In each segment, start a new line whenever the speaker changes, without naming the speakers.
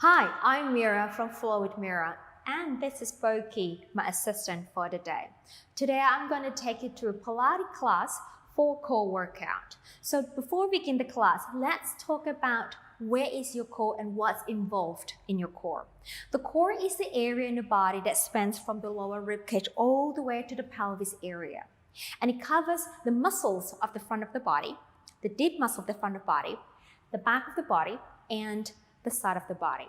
Hi, I'm Mira from Flow with Mira, and this is Boki, my assistant for the day. Today I'm going to take you to a Pilates class for core workout. So before we begin the class, let's talk about where is your core and what's involved in your core. The core is the area in the body that spans from the lower ribcage all the way to the pelvis area. And it covers the muscles of the front of the body, the deep muscle of the front of the body, the back of the body, and the side of the body.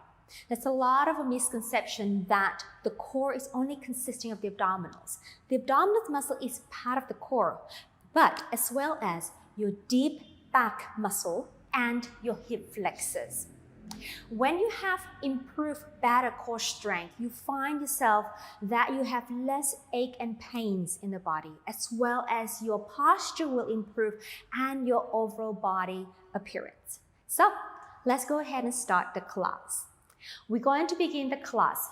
There's a lot of a misconception that the core is only consisting of the abdominals. The abdominal muscle is part of the core, but as well as your deep back muscle and your hip flexors. When you have improved better core strength, you find yourself that you have less ache and pains in the body, as well as your posture will improve and your overall body appearance. So let's go ahead and start the class. We're going to begin the class.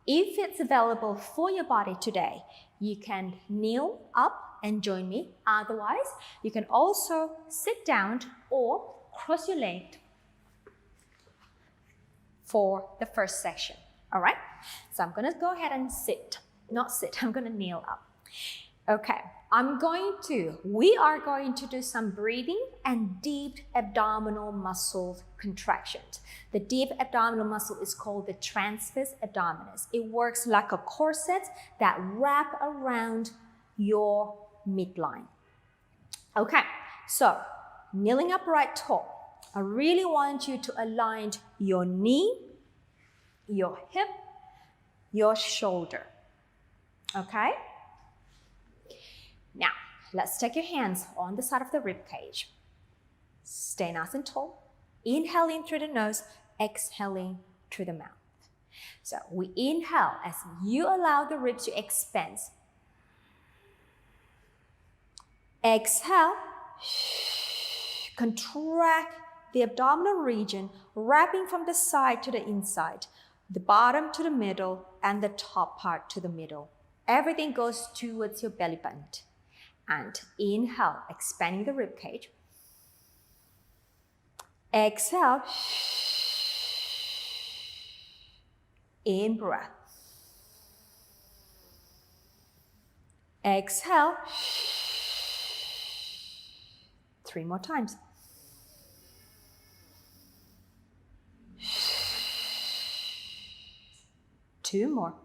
If it's available for your body today, you can kneel up and join me. Otherwise, you can also sit down or cross your legs for the first section. All right? So I'm going to go ahead and I'm going to kneel up. Okay, we are going to do some breathing and deep abdominal muscle contractions. The deep abdominal muscle is called the transverse abdominis. It works like a corset that wraps around your midline. Okay, so kneeling upright tall. I really want you to align your knee, your hip, your shoulder. Okay? Now, let's take your hands on the side of the rib cage. Stay nice and tall. Inhaling through the nose, exhaling through the mouth. So we inhale as you allow the ribs to expand. Exhale, contract the abdominal region, wrapping from the side to the inside, the bottom to the middle, and the top part to the middle. Everything goes towards your belly button. And inhale, expanding the rib cage. Exhale. In breath. Exhale. 3 more times. Two more.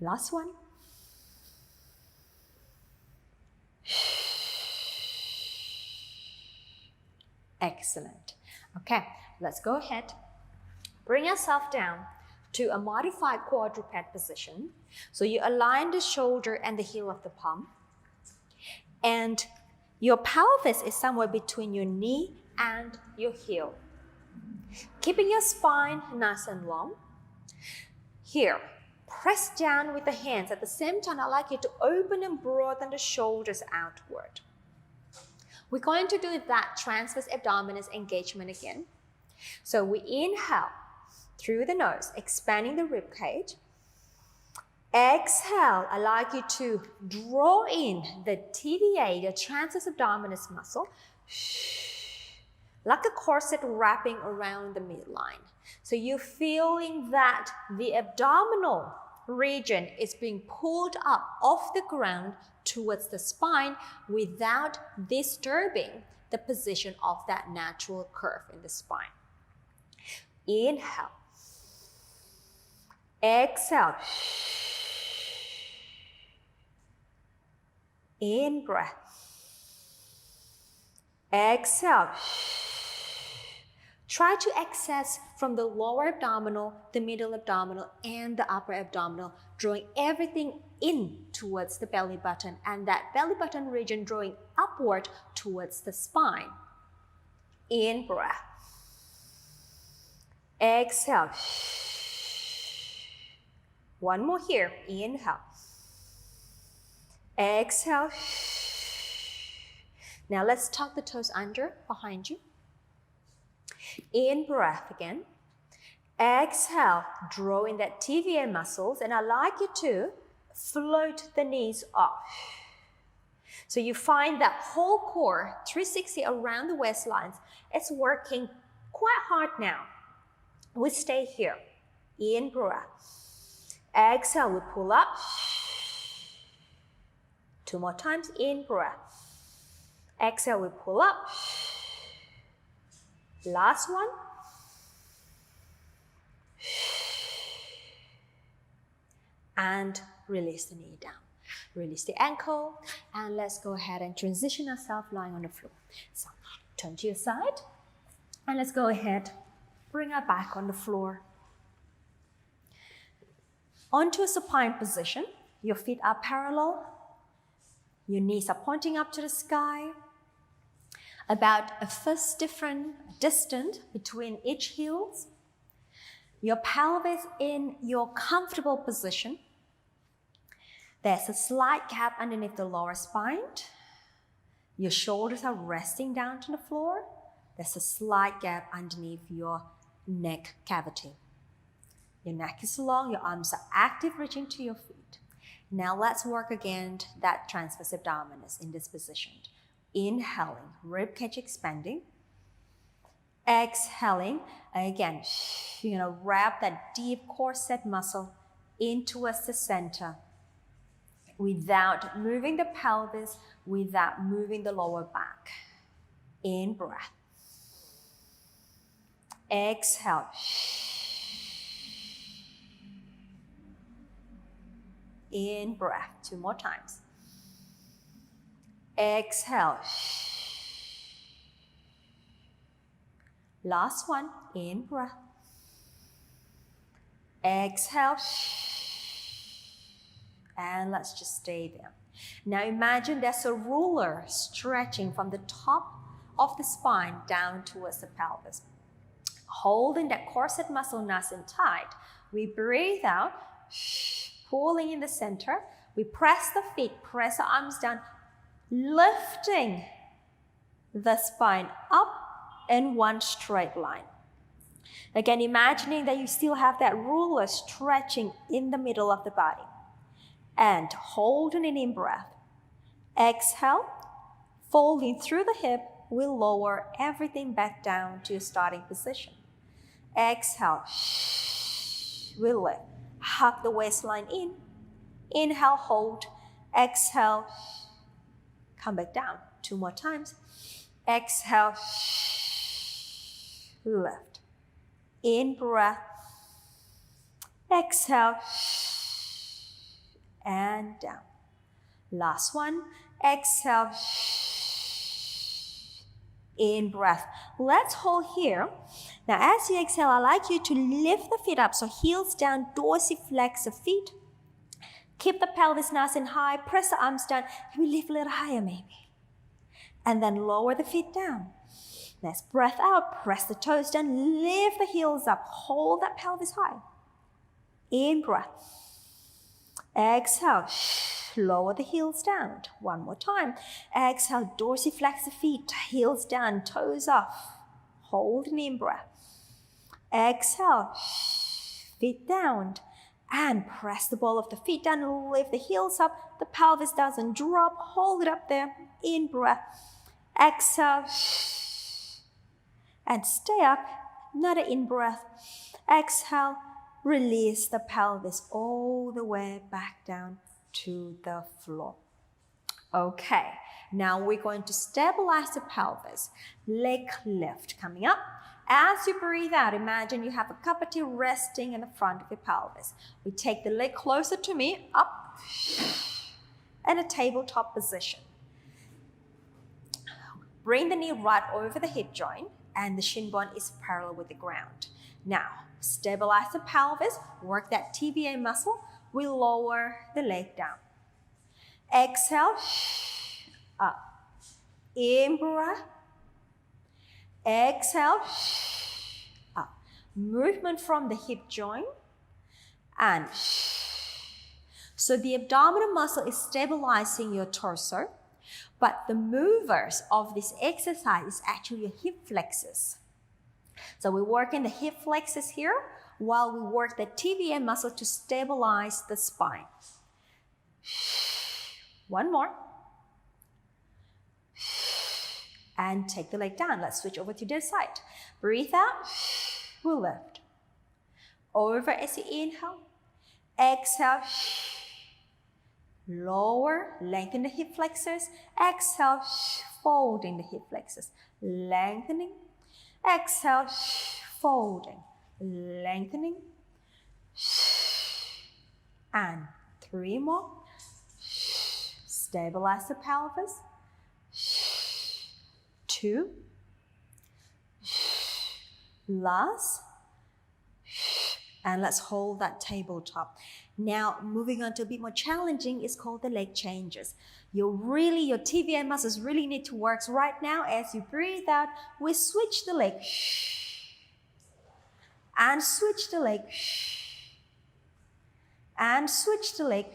Last one. Excellent. Okay, let's go ahead. Bring yourself down to a modified quadruped position. So you align the shoulder and the heel of the palm. And your pelvis is somewhere between your knee and your heel. Keeping your spine nice and long. Here. Press down with the hands. At the same time, I'd like you to open and broaden the shoulders outward. We're going to do that transverse abdominis engagement again. So we inhale through the nose, expanding the rib cage. Exhale, I'd like you to draw in the TVA, the transverse abdominis muscle, like a corset wrapping around the midline. So you're feeling that the abdominal region is being pulled up off the ground towards the spine without disturbing the position of that natural curve in the spine. Inhale. Exhale. In breath. Exhale. Try to access from the lower abdominal, the middle abdominal, and the upper abdominal, drawing everything in towards the belly button, and that belly button region drawing upward towards the spine. In breath. Exhale. One more here. Inhale. Exhale. Now let's tuck the toes under, behind you. In breath again. Exhale, draw in that TVA muscles, and I'd like you to float the knees off. So you find that whole core, 360 around the waistlines, it's working quite hard now. We stay here. In breath. Exhale, we pull up. 2 more times. In breath. Exhale, we pull up. Last one. And release the knee down. Release the ankle. And let's go ahead and transition ourselves lying on the floor. So turn to your side. And let's go ahead. Bring our back on the floor. Onto a supine position. Your feet are parallel. Your knees are pointing up to the sky. About a fist distance between each heels. Your pelvis in your comfortable position. There's a slight gap underneath the lower spine. Your shoulders are resting down to the floor. There's a slight gap underneath your neck cavity. Your neck is long, your arms are active, reaching to your feet. Now let's work again that transverse abdominis in this position. Inhaling, ribcage expanding. Exhaling, again, you're gonna wrap that deep core set muscle in towards the center without moving the pelvis, without moving the lower back. In breath. Exhale. In breath. 2 more times. Exhale. Last one. In breath. Exhale. And let's just stay there. Now imagine there's a ruler stretching from the top of the spine down towards the pelvis. Holding that corset muscle nice and tight. We breathe out, pulling in the center. We press the feet, press the arms down, lifting the spine up in one straight line. Again, imagining that you still have that ruler stretching in the middle of the body. And holding it in breath. Exhale, folding through the hip, we'll lower everything back down to your starting position. Exhale, we'll lift. Hug the waistline in. Inhale, hold. Exhale, come back down. 2 more times. Exhale, lift. In breath. Exhale, and down. Last one. Exhale. In breath. Let's hold here. Now as you exhale, I'd like you to lift the feet up. So heels down, dorsiflex the feet. Keep the pelvis nice and high. Press the arms down. We lift a little higher maybe. And then lower the feet down. Let's breath out. Press the toes down. Lift the heels up. Hold that pelvis high. In breath. Exhale. Lower the heels down. 1 more time. Exhale. Dorsiflex the feet. Heels down. Toes off. Hold an in breath. Exhale. Feet down. And press the ball of the feet down. Lift the heels up. The pelvis doesn't drop. Hold it up there. In breath. Exhale. And stay up. Another in breath. Exhale. Release the pelvis all the way back down to the floor. Okay, now we're going to stabilize the pelvis. Leg lift coming up. As you breathe out, imagine you have a cup of tea resting in the front of your pelvis. We take the leg closer to me, up, and a tabletop position. Bring the knee right over the hip joint, and the shin bone is parallel with the ground. Now, stabilize the pelvis, work that TVA muscle. We lower the leg down. Exhale, up. In breath. Exhale, up. Movement from the hip joint. And so the abdominal muscle is stabilizing your torso, but the movers of this exercise is actually your hip flexors. So we work in the hip flexors here while we work the TVA muscle to stabilize the spine. 1 more. and take the leg down. Let's switch over to the side. Breathe out, we'll lift. Over as you inhale, exhale, lower, lengthen the hip flexors, exhale, folding the hip flexors, lengthening, exhale, folding, lengthening, and 3 more. Stabilize the pelvis. 2. Last. And let's hold that tabletop. Now, moving on to a bit more challenging is called the leg changes. Your TVM muscles really need to work. So right now, as you breathe out, we switch the leg. And switch the leg. And switch the leg.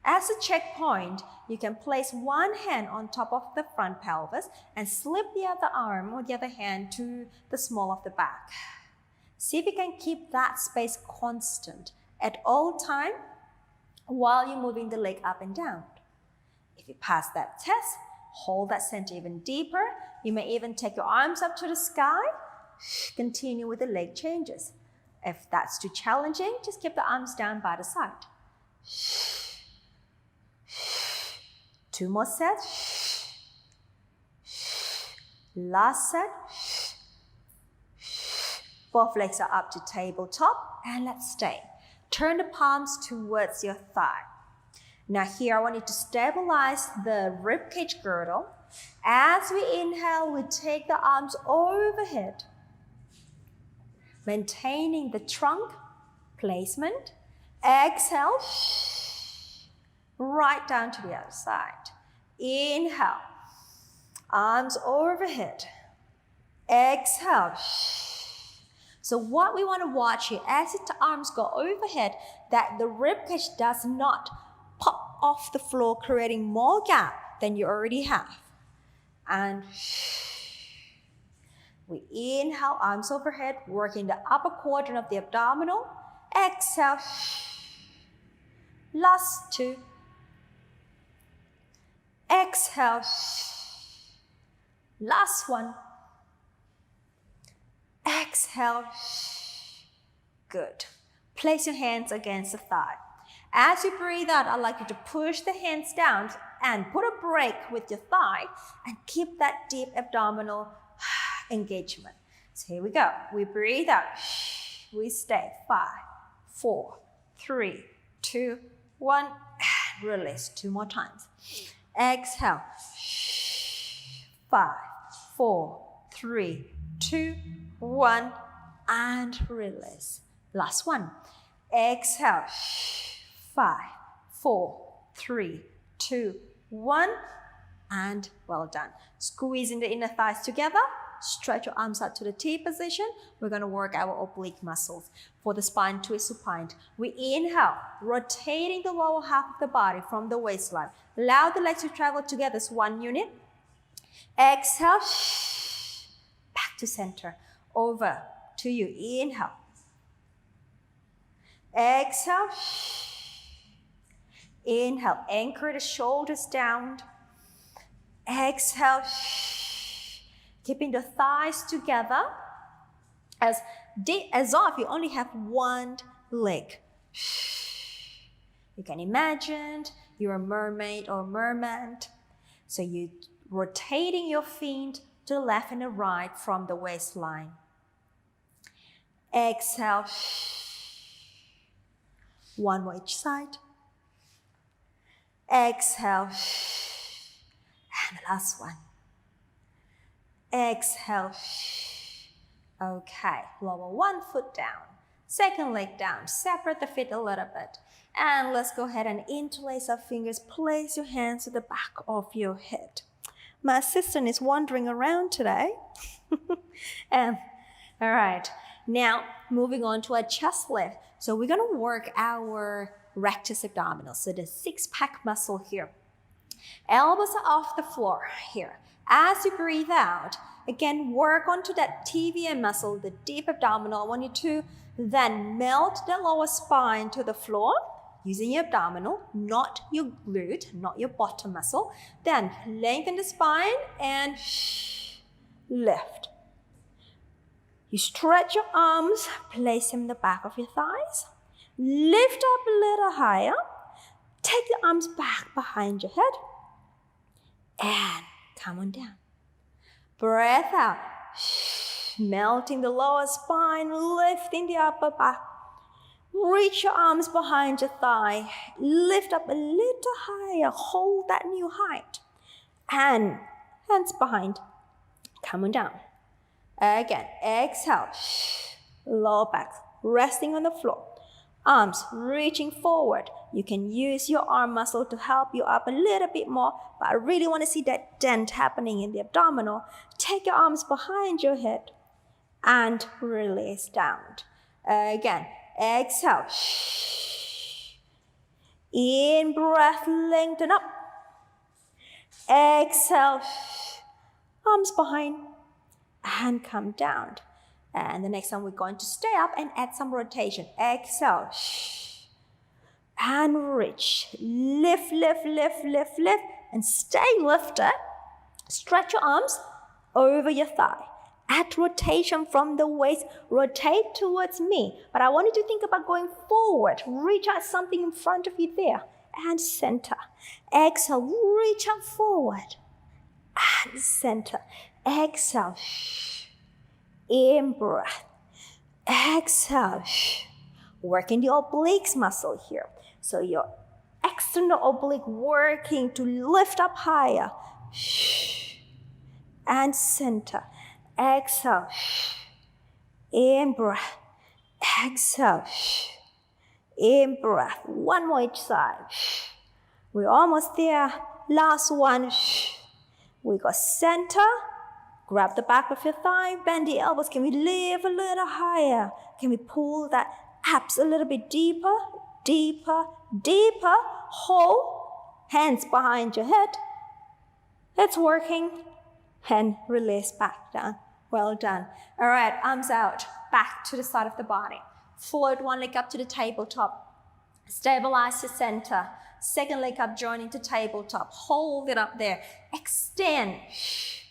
As a checkpoint, you can place one hand on top of the front pelvis and slip the other arm or the other hand to the small of the back. See if you can keep that space constant at all time while you're moving the leg up and down. If you pass that test, hold that center even deeper. You may even take your arms up to the sky. Continue with the leg changes. If that's too challenging, just keep the arms down by the side. 2 more sets. Last set. Both legs are up to tabletop, and let's stay. Turn the palms towards your thigh. Now here I want you to stabilize the ribcage girdle. As we inhale, we take the arms overhead, maintaining the trunk placement. Exhale, right down to the other side. Inhale, arms overhead. Exhale. So what we want to watch here, as the arms go overhead, that the ribcage does not pop off the floor, creating more gap than you already have. And we inhale, arms overhead, working the upper quadrant of the abdominal. Exhale. Last 2. Exhale. Last 1. Exhale. Good. Place your hands against the thigh. As you breathe out, I'd like you to push the hands down and put a break with your thigh and keep that deep abdominal engagement. So here we go. We breathe out. We stay. 5, 4, 3, 2, 1. Release. 2 more times. Exhale. 5, 4, 3, 2, 1. And release. Last 1. Exhale. 5, 4, 3, 2, 1. And well done. Squeezing the inner thighs together. Stretch your arms out to the T position. We're going to work our oblique muscles. For the spine twist supine, we inhale, rotating the lower half of the body from the waistline. Allow the legs to travel together as one unit. Exhale, back to center. Over to you. Inhale. Exhale. Inhale, anchor the shoulders down. Exhale, keeping the thighs together as if you only have one leg. You can imagine you're a mermaid or merman. So you're rotating your feet to the left and the right from the waistline. Exhale. 1 more each side. Exhale. And the last one. Exhale. Okay, lower 1 foot down. Second leg down. Separate the feet a little bit. And let's go ahead and interlace our fingers. Place your hands at the back of your head. My assistant is wandering around today. And all right, now moving on to our chest lift. So we're going to work our rectus abdominals. So the 6-pack muscle here. Elbows are off the floor here. As you breathe out, again, work onto that TVM muscle, the deep abdominal. I want you to then melt the lower spine to the floor. using your abdominal, not your glute, not your bottom muscle. Then lengthen the spine and lift. You stretch your arms, place them in the back of your thighs. Lift up a little higher. Take the arms back behind your head. And come on down. Breath out. Melting the lower spine, lifting the upper back. Reach your arms behind your thigh. Lift up a little higher. Hold that new height. And hands behind. Come on down. Again, exhale. Lower back, resting on the floor. Arms reaching forward. You can use your arm muscle to help you up a little bit more, but I really want to see that dent happening in the abdominal. Take your arms behind your head and release down. Again, exhale. In breath, lengthen up. Exhale. Arms behind and come down. And the next time we're going to stay up and add some rotation. Exhale. And reach. Lift, lift, lift, lift, lift. And stay lifted. Stretch your arms over your thigh. Add rotation from the waist. Rotate towards me. But I want you to think about going forward. Reach out something in front of you there. And center. Exhale. Reach out forward. And center. Exhale. In breath. Exhale. Working the obliques muscle here. So your external oblique working to lift up higher. And center. Exhale. In breath. Exhale. In breath. One more each side. We're almost there. Last one. We got center. Grab the back of your thigh. Bend the elbows. Can we lift a little higher? Can we pull that abs a little bit deeper? Deeper, deeper. Hold. Hands behind your head. It's working. And release back down. Well done. All right, arms out. Back to the side of the body. Float one leg up to the tabletop. Stabilize your center. Second leg up, joining to tabletop. Hold it up there. Extend.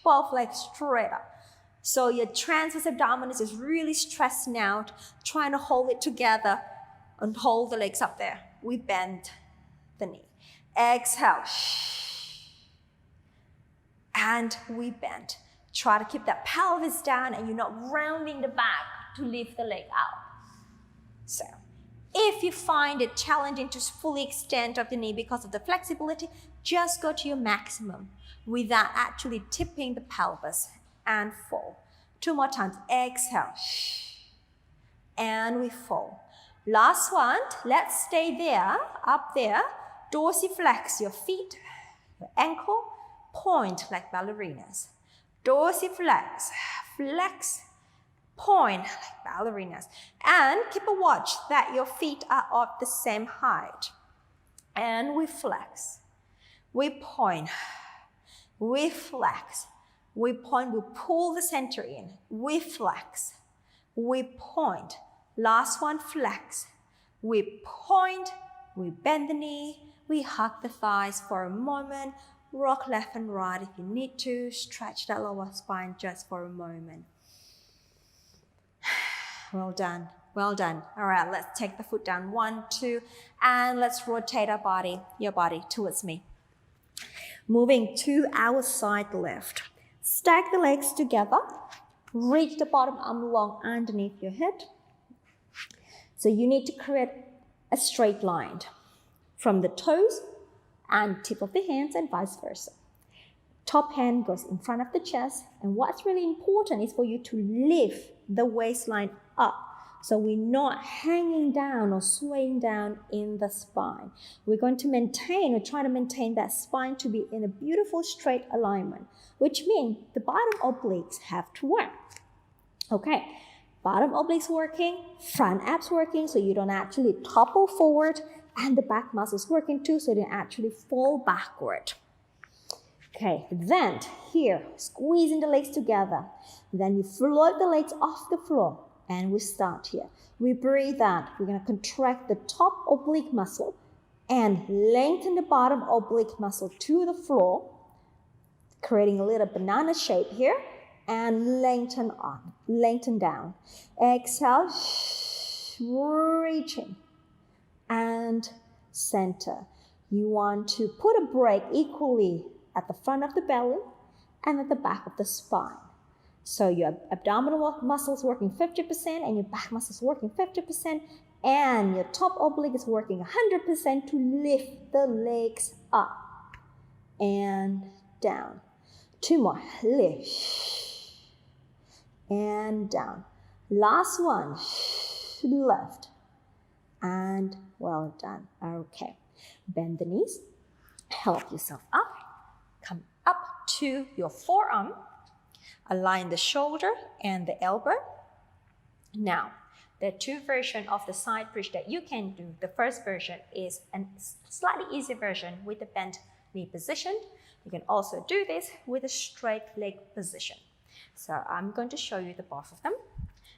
Both legs straight up. So your transverse abdominis is really stressing out, trying to hold it together and hold the legs up there. We bend the knee. Exhale. And we bend. Try to keep that pelvis down and you're not rounding the back to lift the leg out. So if you find it challenging to fully extend of the knee because of the flexibility, just go to your maximum without actually tipping the pelvis and fall. Two more times. Exhale. And we fall. Last one. Let's stay there, up there. Dorsiflex your feet, your ankle, point like ballerinas. Dorsiflex, flex, point like ballerinas. And keep a watch that your feet are of the same height. And we flex. We point. We flex. We point. We pull the center in. We flex. We point. Last one, flex. We point. We bend the knee. We hug the thighs for a moment. Rock left and right if you need to. Stretch that lower spine just for a moment. Well done. Well done. All right, let's take the foot down. 1, 2, and let's rotate our body, your body towards me. Moving to our side lift. Stack the legs together. Reach the bottom arm long underneath your head. So you need to create a straight line from the toes and tip of the hands and vice versa. Top hand goes in front of the chest, and what's really important is for you to lift the waistline up. So we're not hanging down or swaying down in the spine. We're going to maintain, try to maintain that spine to be in a beautiful straight alignment, which means the bottom obliques have to work. Okay, bottom obliques working, front abs working, so you don't actually topple forward, and the back muscles working too, so you don't actually fall backward. Okay, then here, squeezing the legs together. Then you float the legs off the floor. And we start here. We breathe out. We're going to contract the top oblique muscle and lengthen the bottom oblique muscle to the floor, creating a little banana shape here, and lengthen on, lengthen down. Exhale, reaching, and center. You want to put a break equally at the front of the belly and at the back of the spine. So your abdominal muscles working 50% and your back muscles working 50%, and your top oblique is working 100% to lift the legs up and down. 2 more. Lift and down. Last one. Lift and well done. Okay. Bend the knees. Help yourself up. Come up to your forearm. Align the shoulder and the elbow. Now, there are 2 versions of the side bridge that you can do. The first version is a slightly easier version with the bent knee position. You can also do this with a straight leg position. So I'm going to show you the both of them,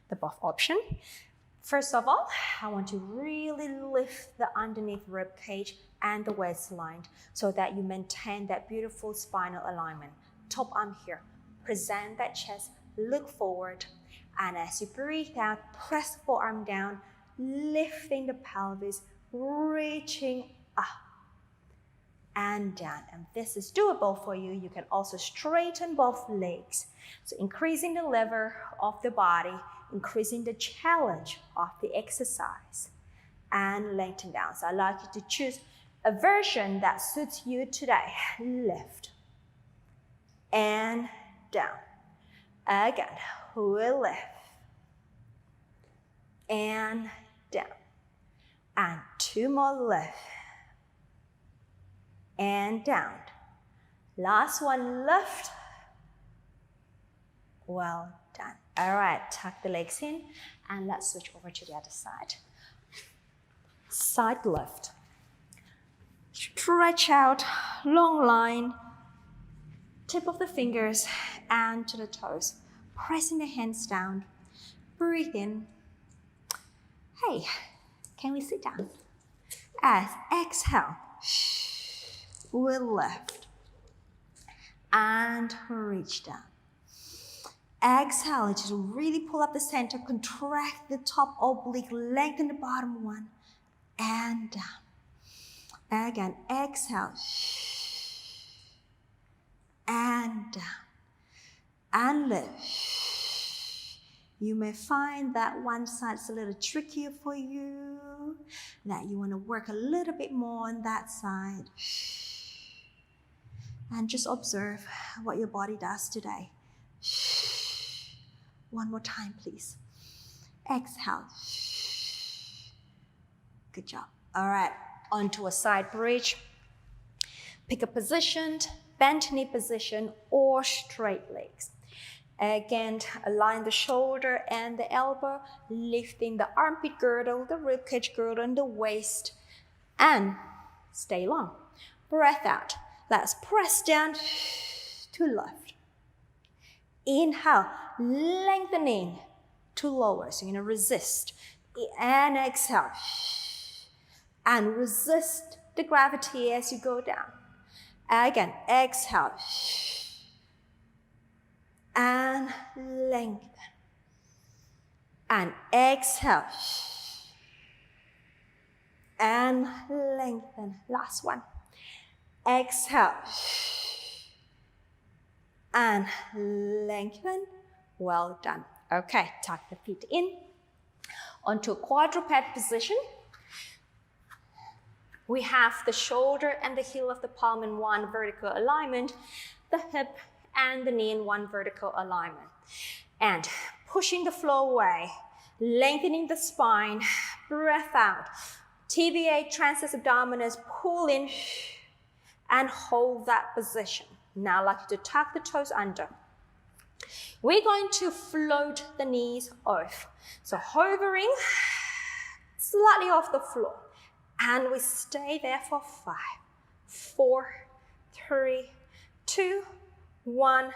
the both option. First of all, I want to really lift the underneath rib cage and the waistline so that you maintain that beautiful spinal alignment. Top arm here. Present that chest, look forward, and as you breathe out, press the forearm down, lifting the pelvis, reaching up and down. And this is doable for you. You can also straighten both legs. So increasing the lever of the body, increasing the challenge of the exercise, and lengthen down. So I'd like you to choose a version that suits you today. Lift and down. Again, we'll lift and down. And 2 more lift and down. Last one, lift. Well done. All right, tuck the legs in and let's switch over to the other side. Side lift. Stretch out, long line, tip of the fingers and to the toes. Pressing the hands down. Breathe in. Hey, can we sit down? As exhale, we'll lift and reach down. Exhale, just really pull up the center, contract the top oblique, lengthen the bottom one, and down. Again, exhale, and down, and lift. You may find that one side's a little trickier for you, that you want to work a little bit more on that side. And just observe what your body does today. One more time, please. Exhale. Good job. All right, onto a side bridge. Pick a position, bent knee position, or straight legs. Again, align the shoulder and the elbow, lifting the armpit girdle, the ribcage girdle, and the waist. And stay long. Breath out. Let's press down to lift. Inhale, lengthening to lower. So you're going to resist. And exhale. And resist the gravity as you go down. Again, exhale. And lengthen. And exhale. And lengthen. Last one. Exhale. And lengthen. Well done. Okay, tuck the feet in. Onto a quadruped position. We have the shoulder and the heel of the palm in one vertical alignment, the hip and the knee in one vertical alignment. And pushing the floor away, lengthening the spine, breath out. TVA, transverse abdominis, pull in and hold that position. Now I'd like you to tuck the toes under. We're going to float the knees off. So hovering slightly off the floor. And we stay there for 5, 4, 3, 2, 1.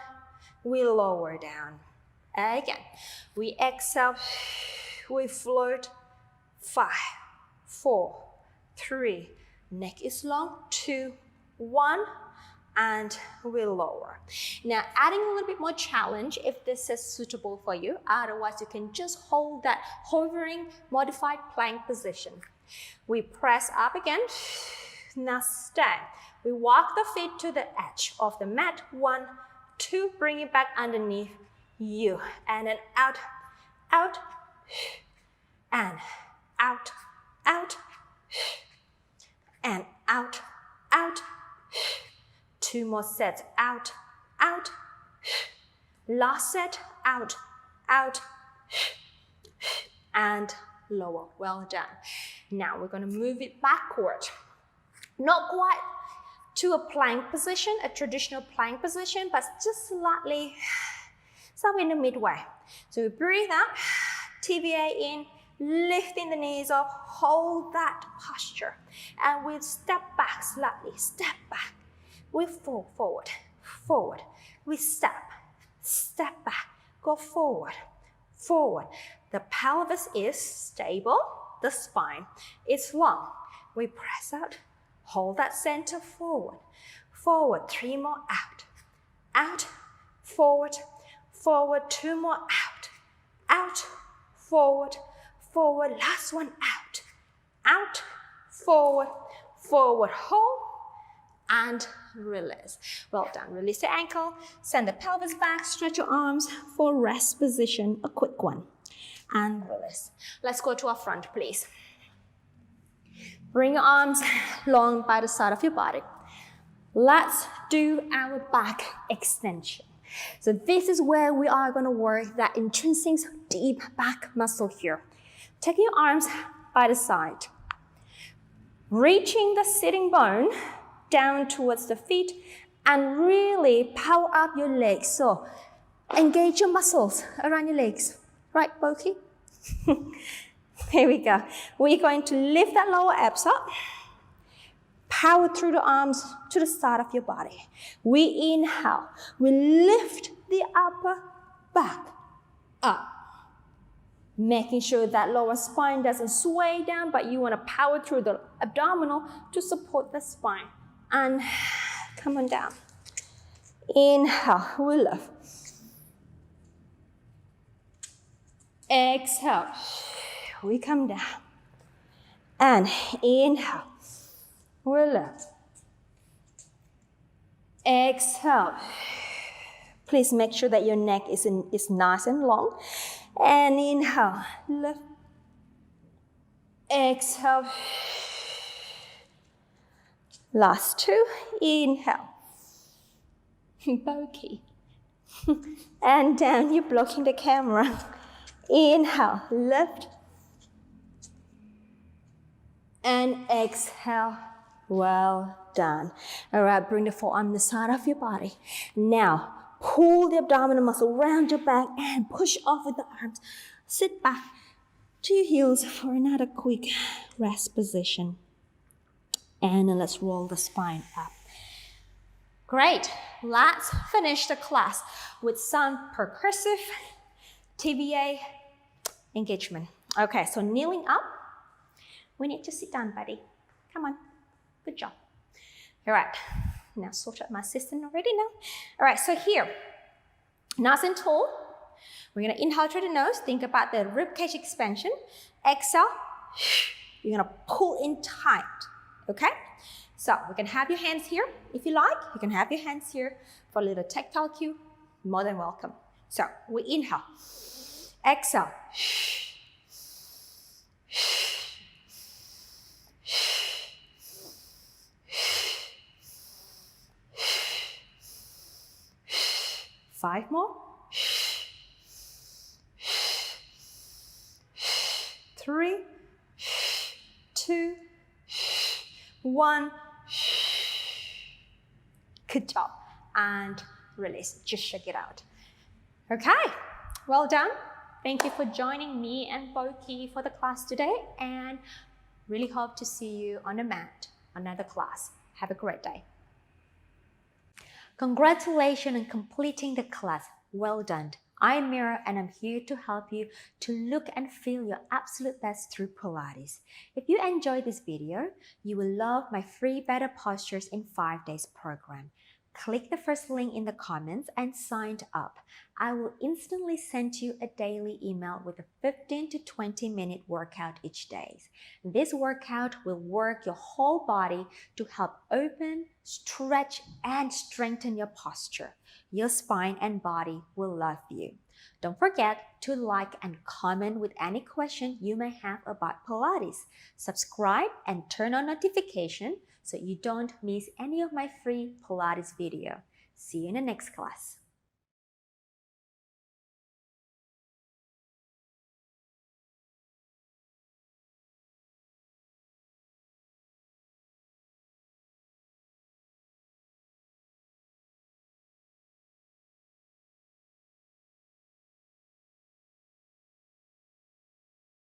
We lower down. Again, we exhale, we float. 5, 4, 3, Neck is long, 2, 1, and we lower. Now, adding a little bit more challenge if this is suitable for you. Otherwise, you can just hold that hovering modified plank position. We press up again. Now stand. We walk the feet to the edge of the mat. 1, 2, bring it back underneath you. And then out, out, and out, out, and out, out. 2 more sets. Out, out. Last set. Out, out, and lower. Well done. Now we're going to move it backward. Not quite to a plank position, a traditional plank position, but just slightly somewhere in the midway. So we breathe out, TVA in, lifting the knees up, hold that posture. And we step back slightly, step back. We fall forward, forward. We step back, go forward, forward. The pelvis is stable, the spine is long. We press out, hold that center forward, forward, 3 more out, out, forward, forward, 2 more out, out, forward, forward, last one out, out, forward, forward, hold, and release. Well done. Release the ankle, send the pelvis back, stretch your arms for rest position, a quick one, and release. Let's go to our front, please. Bring your arms long by the side of your body. Let's do our back extension. So this is where we are going to work that intrinsic deep back muscle here. Taking your arms by the side. Reaching the sitting bone down towards the feet and really power up your legs. So engage your muscles around your legs. Right, Boki? Here we go. We're going to lift that lower abs up. Power through the arms to the side of your body. We inhale. We lift the upper back up. Making sure that lower spine doesn't sway down, but you want to power through the abdominal to support the spine. And come on down. Inhale, we lift. Exhale, we come down. And inhale, we lift. Exhale. Please make sure that your neck is nice and long. And inhale, lift. Exhale. Last 2, inhale. Boki. And down, you're blocking the camera. Inhale, lift. And exhale. Well done. All right, bring the forearm to the side of your body. Now, pull the abdominal muscle around your back and push off with the arms. Sit back to your heels for another quick rest position. And then let's roll the spine up. Great. Let's finish the class with some percussive TVA engagement. Okay, so kneeling up. We need to sit down, buddy. Come on. Good job. All right. Now sort out my assistant already now. All right, so here, nice and tall. We're going to inhale through the nose. Think about the ribcage expansion. Exhale. You're going to pull in tight. Okay? So we can have your hands here. If you like, you can have your hands here for a little tactile cue. More than welcome. So we inhale. Exhale. 5 more. 3, 2, 1. Good job. And release. Just shake it out. Okay. Well done. Thank you for joining me and Boki for the class today, and really hope to see you on the mat, another class. Have a great day. Congratulations on completing the class. Well done. I'm Mira and I'm here to help you to look and feel your absolute best through Pilates. If you enjoyed this video, you will love my free Better Postures in 5 Days program. Click the first link in the comments and sign up. I will instantly send you a daily email with a 15 to 20 minute workout each day. This workout will work your whole body to help open, stretch, and strengthen your posture. Your spine and body will love you. Don't forget to like and comment with any question you may have about Pilates. Subscribe and turn on notification so you don't miss any of my free Pilates video. See you in the next class.